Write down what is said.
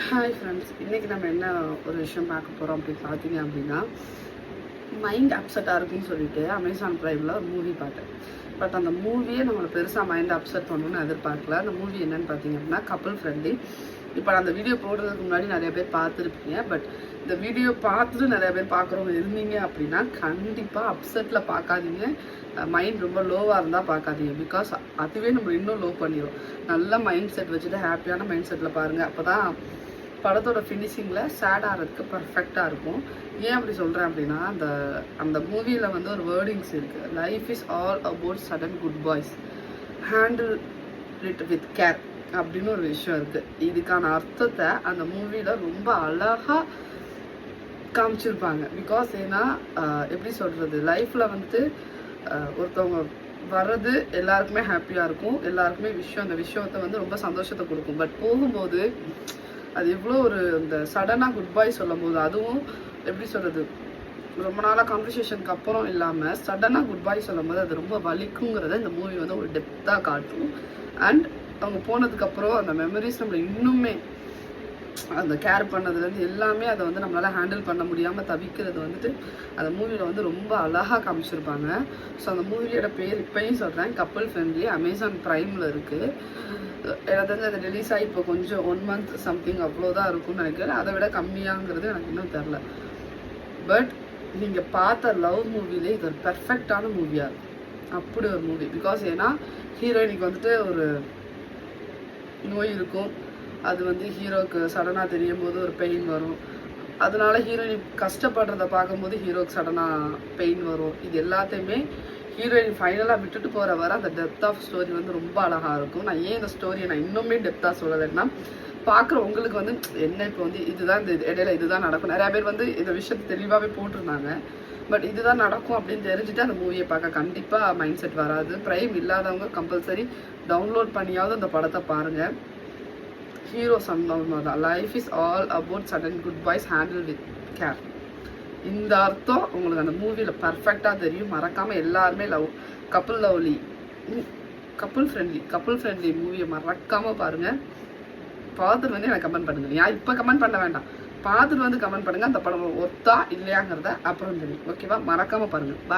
Hi friends, இன்றைக்கி நம்ம என்ன ஒரு விஷயம் பார்க்க போகிறோம் அப்படின்னு பார்த்தீங்க அப்படின்னா, மைண்ட் அப்செட்டாக இருக்குன்னு சொல்லிட்டு அமேசான் ப்ரைமில் ஒரு மூவி பார்த்தேன். பட் அந்த மூவியே நம்மளை பெருசாக மைண்ட் அப்செட் பண்ணணும்னு எதிர்பார்க்கல. அந்த மூவி என்னன்னு பார்த்தீங்க அப்படின்னா கப்புள் ஃப்ரெண்ட்லி. இப்போ அந்த வீடியோ போடுறதுக்கு முன்னாடி நிறைய பேர் பார்த்துருப்பீங்க. பட் இந்த வீடியோ பார்த்துட்டு நிறைய பேர் பார்க்குறவங்க இருந்தீங்க அப்படின்னா கண்டிப்பாக அப்செட்டில் பார்க்காதீங்க. மைண்ட் ரொம்ப லோவாக இருந்தால் பார்க்காதீங்க. பிகாஸ் அதுவே நம்ம இன்னும் லோ பண்ணிடும். நல்ல மைண்ட் செட் வச்சுட்டு ஹாப்பியான மைண்ட் செட்டில் பாருங்கள். அப்போ தான் படத்தோட ஃபினிஷிங்கில் சேட் ஆகிறதுக்கு பர்ஃபெக்டாக இருக்கும். ஏன் அப்படி சொல்கிறேன் அப்படின்னா, அந்த மூவியில் வந்து ஒரு வேர்டிங்ஸ் இருக்குது. Life is all about sudden good boys, handle it with care அப்படின்னு ஒரு விஷயம் இருக்குது. இதுக்கான அர்த்தத்தை அந்த மூவியில் ரொம்ப அழகாக காமிச்சிருப்பாங்க. பிகாஸ் ஏன்னா எப்படி சொல்கிறது, லைஃப்பில் வந்துட்டு ஒருத்தவங்க வர்றது எல்லாருக்குமே ஹாப்பியாக இருக்கும். எல்லாருக்குமே அந்த விஷயத்தை வந்து ரொம்ப சந்தோஷத்தை கொடுக்கும். பட் போகும்போது அது எவ்வளோ ஒரு இந்த சடனாக குட் பை சொல்லும் போது, அதுவும் எப்படி சொல்கிறது, ரொம்ப நாளாக கான்வர்சேஷனுக்கு அப்புறம் இல்லாமல் சடனாக குட் பை சொல்லும் போது அது ரொம்ப வலிக்குங்கிறத இந்த மூவி வந்து ஒரு டெப்த்தாக காட்டும். அண்ட் அவங்க போனதுக்கப்புறம் அந்த மெமரிஸ் நம்மளை இன்னுமே அந்த கேர் பண்ணதுலேருந்து எல்லாமே அதை வந்து நம்மளால் ஹேண்டில் பண்ண முடியாமல் தவிக்கிறது வந்துட்டு அந்த மூவியில் வந்து ரொம்ப அழகாக காமிச்சிருப்பாங்க. ஸோ அந்த மூவியோட பேர் இப்போயும் சொல்கிறேன், கப்புள் ஃப்ரெண்ட்லி. அமேசான் ப்ரைமில் இருக்குது. எனக்கு வந்து அது ரிலீஸ் ஆகி இப்போ கொஞ்சம் 1 month சம்திங் அவ்வளோதான் இருக்கும்னு நினைக்கிறேன். அதை விட கம்மியாங்கிறது எனக்கு இன்னும் தெரில. பட் நீங்கள் பார்த்த லவ் மூவிலே இது ஒரு பெர்ஃபெக்டான மூவியாக இருக்கும். அப்படி ஒரு மூவி. பிகாஸ் ஏன்னா ஹீரோயினுக்கு வந்துட்டு ஒரு நோய் இருக்கும். அது வந்து ஹீரோவுக்கு சடனாக தெரியும் போது ஒரு பெயின் வரும். அதனால ஹீரோயின் கஷ்டப்படுறத பார்க்கும்போது ஹீரோக்கு சடனாக பெயின் வரும். இது எல்லாத்தையுமே ஹீரோயின் ஃபைனலாக விட்டுட்டு போகிற வர அந்த டெப்த் ஆஃப் ஸ்டோரி வந்து ரொம்ப அழகாக இருக்கும். நான் ஏன் இந்த ஸ்டோரியை நான் இன்னுமே டெப்த்தாக சொல்லலைன்னா, பார்க்குற உங்களுக்கு வந்து என்ன இப்போ வந்து இதுதான் இந்த இடையில இதுதான் நடக்கும். நிறையா பேர் வந்து இந்த விஷயத்தை தெளிவாகவே போட்டிருந்தாங்க. பட் இதுதான் நடக்கும் அப்படின்னு தெரிஞ்சுட்டு அந்த மூவியை பார்க்க கண்டிப்பாக மைண்ட் செட் வராது. ப்ரைம் இல்லாதவங்க கம்பல்சரி டவுன்லோட் பண்ணியாவது அந்த படத்தை பாருங்கள். ஹீரோ சொன்னவங்க தான், life is all about sudden good boys handle with care. இந்த அர்த்தம் உங்களுக்கு அந்த மூவியில் பர்ஃபெக்டாக தெரியும். மறக்காமல் எல்லாருமே கப்புள் ஃப்ரெண்ட்லி மூவியை மறக்காமல் பாருங்கள். பார்த்துட்டு வந்து எனக்கு கமெண்ட் பண்ணுங்கள். ஏன் இப்போ கமெண்ட் பண்ண வேண்டாம், பார்த்துட்டு வந்து கமெண்ட் பண்ணுங்கள். அந்த படம் ஒத்தா இல்லையாங்கிறத அப்புறம் தெரியும். ஓகேவா? மறக்காமல் பாருங்கள். பாய்.